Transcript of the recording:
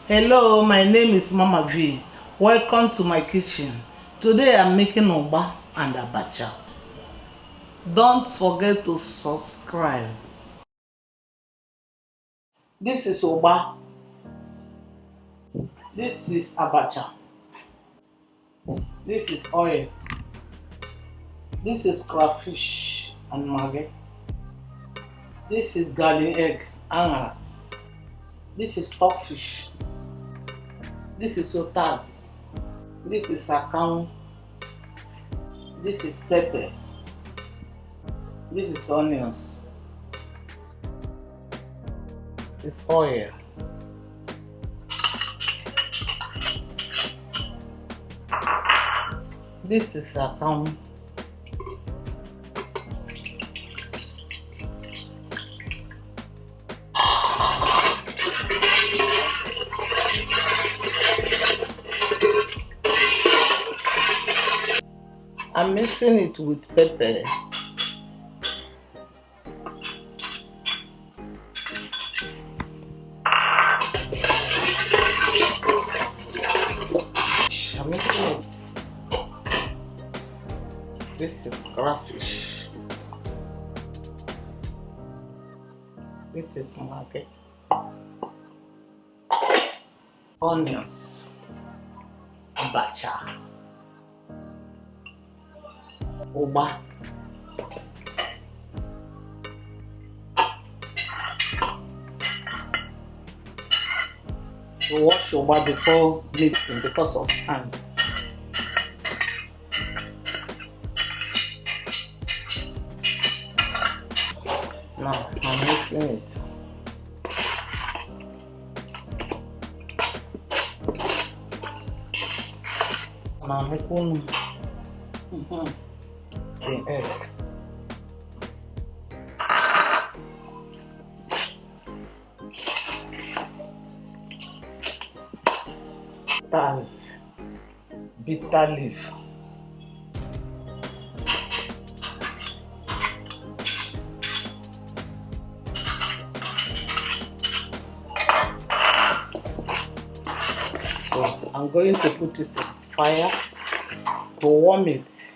Hello, my name is mamavee. Welcome to my kitchen. Today I'm making Ugba and Abacha. Don't forget to subscribe. This is Ugba. This is Abacha. This is oil. This is crayfish and mamavee. This is garlic egg, angara. This is stockfish. This is sotas. This is akam. This is pepper. This is onions. This oil. This is akam. I'm mixing it with pepper. I'm mixing it. This is crayfish. This is mamavee. Onions. Abacha. Ugba. You wash Ugba before mixing because of sand. Now I'm mixing it. Now I'm making the egg. That's bitter leaf. So I'm going to put it on fire to warm it.